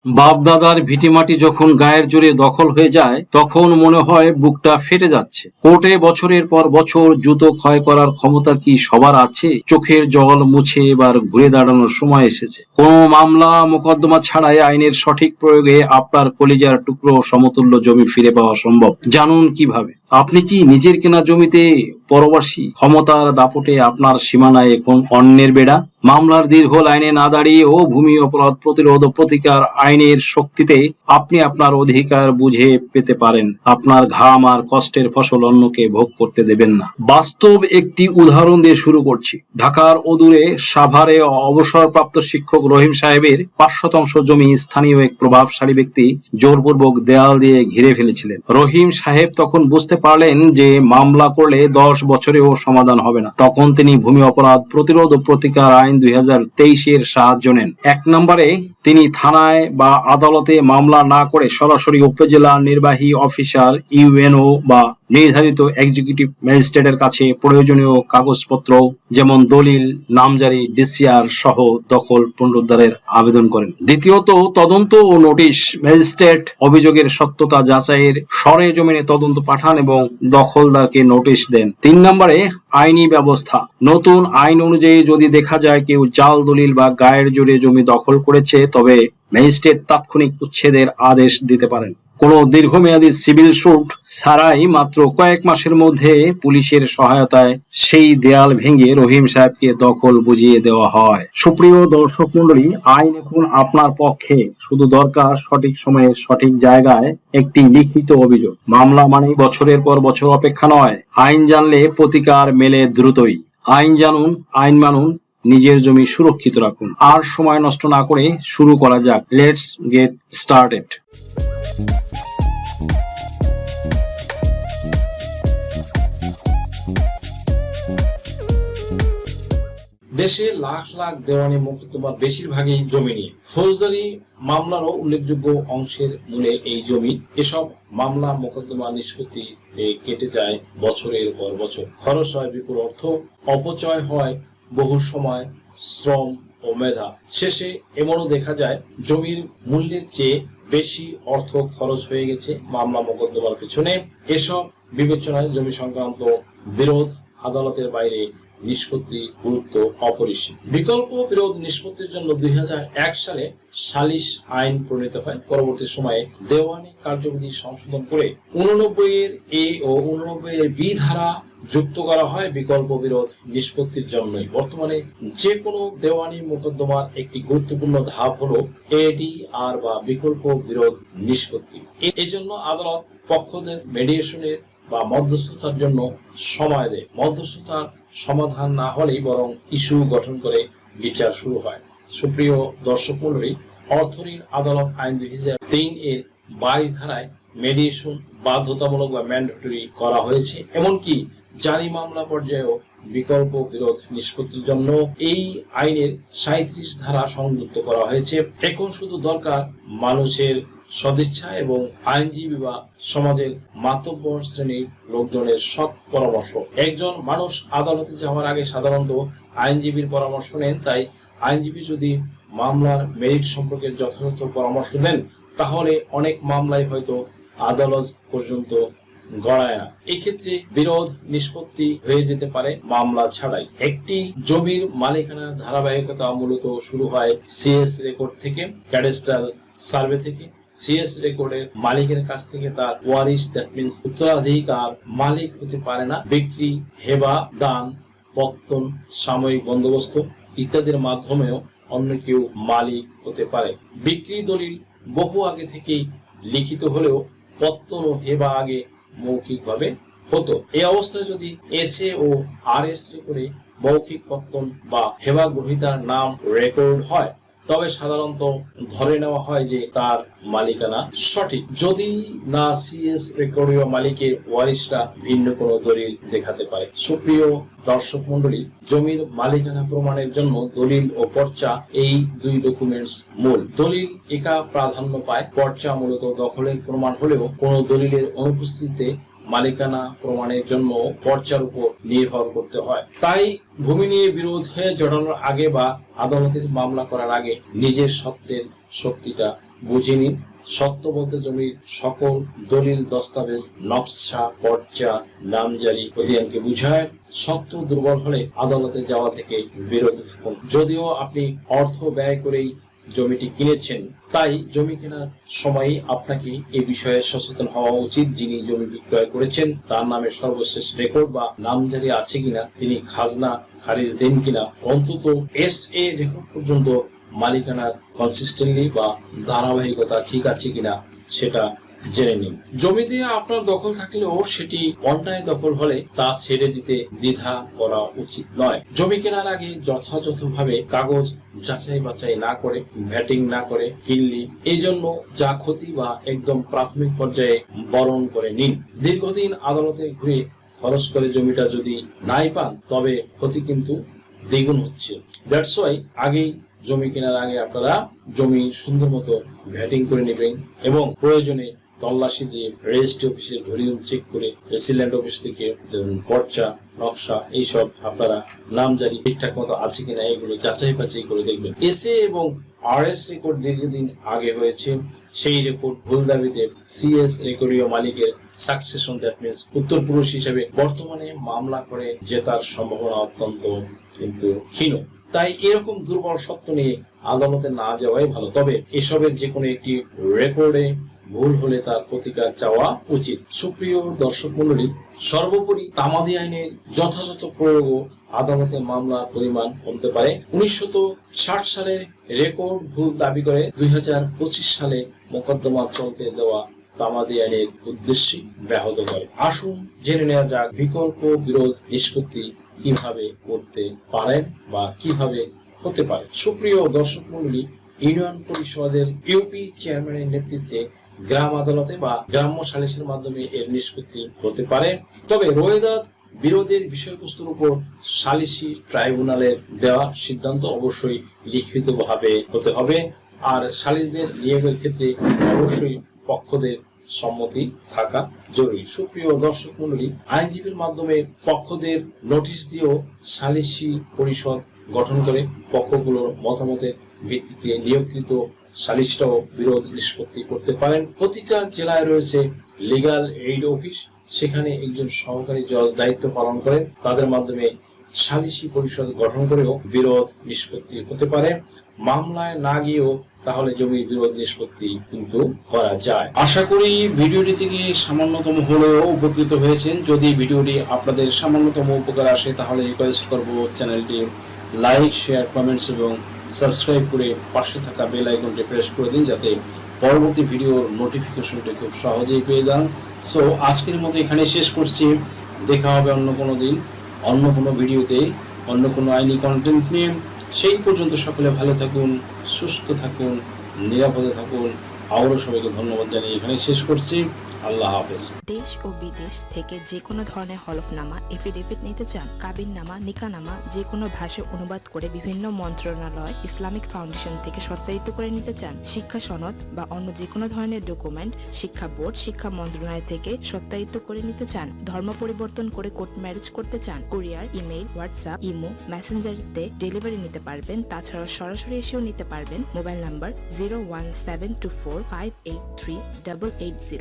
বাপ দাদার ভিটেমাটি যখন গায়ের জোরে দখল হয়ে যায় তখন মনে হয় বুকটা ফেটে যাচ্ছে। কোর্টে বছরের পর বছর জুতো ক্ষয় করার ক্ষমতা কি সবার আছে? চোখের জল মুছে এবার ঘুরে দাঁড়ানোর সময় এসেছে। কোনো মামলা মোকদ্দমা ছাড়াই আইনের সঠিক প্রয়োগে আপনার কলিজার টুকরো সমতুল্য জমি ফিরে পাওয়া সম্ভব। জানুন কিভাবে। আপনি কি নিজের কেনা জমিতে পরবাসী? ক্ষমতার দাপটে আপনার সীমানায় এখন অন্যের বেড়া? মামলার দীর্ঘ লাইনে না দাঁড়িয়ে ও ভূমি অপরাধ প্রতিরোধ ও প্রতিকার আইনের শক্তিতে আপনি আপনার অধিকার বুঝে পেতে পারেন। আপনার ঘাম আর কষ্টের ফসল অন্যকে ভোগ করতে দেবেন না। বাস্তব একটি উদাহরণ দিয়ে শুরু করছি। ঢাকার অদূরে সাভারে অবসরপ্রাপ্ত শিক্ষক রহিম সাহেবের ৫ শতাংশ জমি স্থানীয় এক প্রভাবশালী ব্যক্তি জোরপূর্বক দেয়াল দিয়ে ঘিরে ফেলেছিলেন। রহিম সাহেব তখন বুঝতে পারলেন যে মামলা করলে ১০ বছরেও সমাধান হবে না। তখন তিনি ভূমি অপরাধ প্রতিরোধ ও প্রতিকার আইন ২০২৩ সাহায্য নেন। ১ নম্বরে তিনি থানায় বা আদালতে মামলা না করে সরাসরি উপজেলা নির্বাহী অফিসার, ইউএনও বা নির্ধারিত এক্সিকিউটিভ ম্যাজিস্ট্রেটের কাছে প্রয়োজনীয় কাগজপত্র যেমন দলিল, নামজারি, ডিসিআর সহ দখল পুনরুদ্ধারের আবেদন করেন। দ্বিতীয়ত, তদন্ত ও নোটিশ। ম্যাজিস্ট্রেট অভিযোগের সত্যতা যাচাইয়ের সরেজমিনে তদন্ত পাঠান এবং দখলদারকে নোটিশ দেন। ৩ নম্বরে আইনি ব্যবস্থা। নতুন আইন অনুযায়ী যদি দেখা যায় কেউ জাল দলিল বা গায়ের জোরে জমি দখল করেছে তবে ম্যাজিস্ট্রেট তাৎক্ষণিক উচ্ছেদের আদেশ দিতে পারেন। কোনো দীর্ঘমেয়াদী সিভিল স্যুট ছাড়াই মাত্র কয়েক মাসের মধ্যে পুলিশের সহায়তায় সেই দেয়াল ভেঙে রহিম সাহেবকে দখল বুঝিয়ে দেওয়া হয়। সুপ্রিয় দর্শক মন্ডলী, আইন এখন আপনার পক্ষে। শুধু দরকার সঠিক সময়ে সঠিক জায়গায় একটি লিখিত অভিযোগ। মামলা মানেই বছরের পর বছর অপেক্ষা নয়। আইন জানলে প্রতিকার মেলে দ্রুতই। আইন জানুন, আইন মানুন, নিজের জমি সুরক্ষিত রাখুন। আর সময় নষ্ট না করে শুরু করা যাক। Let's get started. দেশে লাখ লাখ দেওয়ানি মোকদ্দমা বেশিরভাগই জমি নিয়ে। ফৌজদারি মামলারও উল্লেখযোগ্য অংশের মূলে এই জমি। এসব মামলা মোকদ্দমা নিষ্পত্তিতে কেটে যায় বছরের পর বছর। খরচ হয় বিপুল অর্থ, অপচয় হয় বহু সময়, শ্রম ও মেধা। শেষে এমনও দেখা যায় জমির মূল্যের চেয়ে বেশি অর্থ খরচ হয়ে গেছে মামলা মোকদ্দমার পিছনে। এসব বিবেচনায় জমি সংক্রান্ত বিরোধ আদালতের বাইরে নিষ্পত্তি গুরুত্ব অপরিসীম। বিকল্প বিরোধ নিষ্পত্তির জন্য ২০০১ সালে সালিশ আইন প্রণীত হয়। পরবর্তী সময়ে দেওয়ানি কার্যবিধি সংশোধন করে ৮৯ এর এ ও ৮৯ এর বি ধারা যুক্ত করা হয় বিকল্প বিরোধ নিষ্পত্তির জন্যই। বর্তমানে যে কোনো দেওয়ানি মোকদ্দমার একটি গুরুত্বপূর্ণ ধাপ হলো এডিআর বা বিকল্প বিরোধ নিষ্পত্তি। এজন্য আদালত পক্ষদের মেডিয়েশনের বা মধ্যস্থতার জন্য সময় দেয়। মধ্যস্থতার সমাধান না হলেই বরং ইস্যু গঠন করে বিচার শুরু হয়। সুপ্রিয় দর্শক মণ্ডলী, অর্থঋণ আদালত আইন ২০০৩ এর ২২ ধারায় মেডিয়েশন বাধ্যতামূলক বা ম্যান্ডেটরি করা হয়েছে। এমনকি জারি মামলা পর্যায়েও বিকল্প বিরোধ নিষ্পত্তির জন্য এই আইনের ৩৭ ধারা সংযুক্ত করা হয়েছে। এখন শুধু দরকার মানুষের সদিচ্ছা এবং আইনজীবী বা সমাজের মাতব্বর শ্রেণীর লোকজনের সৎ পরামর্শ। একজন মানুষ আদালতে যাওয়ার আগে সাধারণত আইনজীবীর পরামর্শ নেন। তাই আইনজীবী যদি মামলার মেরিট সম্পর্কে যথাযথ পরামর্শ দেন তাহলে অনেক মামলাই হয়তো আদালত পর্যন্ত গড়ায় না। এক্ষেত্রে বিরোধ নিষ্পত্তি হয়ে যেতে পারে মামলা ছাড়াই। একটি জমির মালিকানার ধারাবাহিকতা মূলত শুরু হয় সিএস রেকর্ড থেকে, ক্যাডাস্ট্রাল সার্ভে থেকে। সিএস রেকর্ডের মালিকের কাছ থেকে তার ওয়ারিশ, দ্যাট মিন্স উত্তরাধিকার মালিক হতে পারে না। বিক্রি, হেবা, দান, পত্তন, সাময়িক বন্দোবস্ত ইত্যাদির মাধ্যমেও অন্য কেউ মালিক হতে পারে। বিক্রি দলিল বহু আগে থেকেই লিখিত হলেও পত্তন ও হেবা আগে মৌখিকভাবে হতো। এই অবস্থায় যদি এসএ ও আরএস রেকর্ডে মৌখিক পত্তন বা হেবা গ্রহীতার নাম রেকর্ড হয় তবে সাধারণত ধরে নেওয়া হয় যে তার মালিকানা সঠিক, যদি না সিএস রেকর্ডীয় মালিকের ওয়ারিশরা ভিন্ন কোনো দলিল দেখাতে পারে। সুপ্রিয় দর্শক মণ্ডলী, জমির মালিকানা প্রমাণের জন্য দলিল ও পর্চা এই দুই ডকুমেন্টস মূল। দলিল একা প্রাধান্য পায়। পর্চা মূলত দখলের প্রমাণ হলেও কোনো দলিলের অনুপস্থিতিতে মালিকানা প্রমাণের জন্য পর্চার উপর নির্ভর করতে হয়। তাই ভূমি নিয়ে বিরোধ হয়ে জড়ানোর আগে বা আদালতের মামলা করার আগে নিজের সত্ত্বের শক্তিটা বুঝে নিন। সত্য বলতে জমির সকল দলিল, দস্তাবেজ, নকশা, পর্চা, নামজারি খতিয়ানকে বুঝায়। সত্য দুর্বল হলে আদালতে যাওয়া থেকে বিরত থাকুন। যদিও আপনি অর্থ ব্যয় করেই জমিটি কিনেছেন, তাই জমি কেনার সময়ই আপনাকে এই বিষয়ে সচেতন হওয়া উচিত। যিনি জমি বিক্রয় করেছেন তার নামে সর্বশেষ রেকর্ড বা নামজারি আছে কিনা, তিনি খাজনা খারিজ দেন কিনা, অন্তত SA রেকর্ড পর্যন্ত মালিকানার কনসিস্টেন্টলি বা ধারাবাহিকতা ঠিক আছে কিনা সেটা জেনে নিন। জমিতে আপনার দখল থাকলেও সেটি অন্যায় দখল হলে তা ছেড়ে দিতে দ্বিধা করা উচিত নয়। জমি কেনার আগে যথাযথভাবে কাগজ যাচাই বাছাই না করে, ভ্যাটিং না করে কিনলে এই জন্য যা ক্ষতি বা একদম প্রাথমিক পর্যায়ে বরণ করে নিন। দীর্ঘদিন আদালতে ঘুরে খরচ করে জমিটা যদি নাই পান, তবে ক্ষতি কিন্তু দ্বিগুণ হচ্ছে। দ্যাটস ওয়াই আগেই জমি কেনার আগে আপনারা জমি সুন্দর মতো ভ্যাটিং করে নেবেন এবং প্রয়োজনে তল্লাশি দিয়ে রেজিস্ট্রি অফিসে ধরিয়ে চেক করে, রেসিডেন্ট অফিস থেকে পর্চা, নকশা এইসব আপনারা নামজারি ঠিকঠাক মতো আছে কিনা এগুলো যাচাই বাছাই করে দেখবেন। SA এবং RS রেকর্ড দীর্ঘদিন আগে হয়েছে, সেই রেকর্ড ভুল দাবিতে CS রেকর্ডীয় মালিকের সাকসেশন, দ্যাট মিনস উত্তরপুরুষ হিসেবে বর্তমানে মামলা করে জেতার সম্ভাবনা অত্যন্ত কিন্তু ক্ষীণ। তাই এরকম দুর্বল সত্য নিয়ে আদালতে না যাওয়াই ভালো। তবে এসবের যে কোনো একটি রেকর্ডে ভুল হলে তার প্রতিকার চাওয়া উচিত। সুপ্রিয় দর্শক মণ্ডলী, সর্বোপরি তামাদি আইনের যথাযথ প্রয়োগও আদালতে মামলার পরিমাণ কমতে পারে। 1960 সালের রেকর্ড ভুল দাবি করে 2025 সালে মোকদ্দমা চলতে দেওয়া তামাদি আইনের উদ্দেশ্যে ব্যাহত করে। আসুন জেনে নেওয়া যাক বিকল্প বিরোধ নিষ্পত্তি কিভাবে করতে পারেন বা কিভাবে হতে পারে। সুপ্রিয় দর্শক মণ্ডলী, ইউনিয়ন পরিষদের ইউপি চেয়ারম্যানের নেতৃত্বে গ্রাম আদালতে বা গ্রাম্য সালিসের মাধ্যমে এর নিষ্পত্তি হতে পারে। তবে রোয়েদাদ বিরোধের বিষয়বস্তুর উপর সালিসি ট্রাইব্যুনালের দেওয়া সিদ্ধান্ত অবশ্যই লিখিতভাবে হতে হবে। আর সালিসদের নিয়োগের ক্ষেত্রে অবশ্যই পক্ষদের সম্মতি থাকা জরুরি। সুপ্রিয় দর্শক মণ্ডলী, আইনজীবীর মাধ্যমে পক্ষদের নোটিশ দিয়েও সালিসি পরিষদ গঠন করে পক্ষগুলোর মতামতের ভিত্তিতে নিয়োগকৃত সালিসটাও বিরোধ নিষ্পত্তি করতে পারেন। প্রতিটা জেলায় রয়েছে লিগ্যাল এইড অফিস, সেখানে একজন সহকারী জজ দায়িত্ব পালন করেন। তাদের মাধ্যমে সালিসি পরিষদ গঠন করেও বিরোধ নিষ্পত্তি হতে পারে। মামলায় না গিয়েও তাহলে জমির বিরোধ নিষ্পত্তি কিন্তু করা যায়। আশা করি ভিডিওটি থেকে সামান্যতম হলেও উপকৃত হয়েছেন। যদি ভিডিওটি আপনাদের সামান্যতম উপকার আসে তাহলে রিকোয়েস্ট করব চ্যানেলটি লাইক, শেয়ার, কমেন্টস এবং সাবস্ক্রাইব করে পাশে থাকা বেল আইকনটি প্রেস করে দিন, যাতে পরবর্তী ভিডিওর নোটিফিকেশনটি খুব সহজেই পেয়ে যান। সো আজকের মতো এখানে শেষ করছি। দেখা হবে অন্য কোনো দিন, অন্য কোনো ভিডিওতে, অন্য কোনো আইনি কন্টেন্ট নিয়ে। সেই পর্যন্ত সকলে ভালো থাকুন, সুস্থ থাকুন, নিরাপদে থাকুন। আবারও সবাইকে ধন্যবাদ জানিয়ে এখানে শেষ করছি। আল্লাহ হাফেজ। দেশ ও বিদেশ থেকে যে কোনো ধরনের হলফনামা, এফিডেভিট নিতে চান, কাবিননামা, নিকানামা যে কোনো ভাষায় অনুবাদ করে বিভিন্ন মন্ত্রণালয়, ইসলামিক ফাউন্ডেশন থেকে সত্যায়িত করে নিতে চান, শিক্ষা সনদ বা অন্য যে কোনো ধরনের ডকুমেন্ট শিক্ষা বোর্ড, শিক্ষা মন্ত্রণালয় থেকে সত্যায়িত করে নিতে চান, ধর্ম পরিবর্তন করে কোর্ট ম্যারেজ করতে চান, কুরিয়ার, ইমেইল, হোয়াটসঅ্যাপ, ইমো, মেসেঞ্জারিতে ডেলিভারি নিতে পারবেন। তাছাড়া সরাসরি এসেও নিতে পারবেন। Mobile number 01724583880।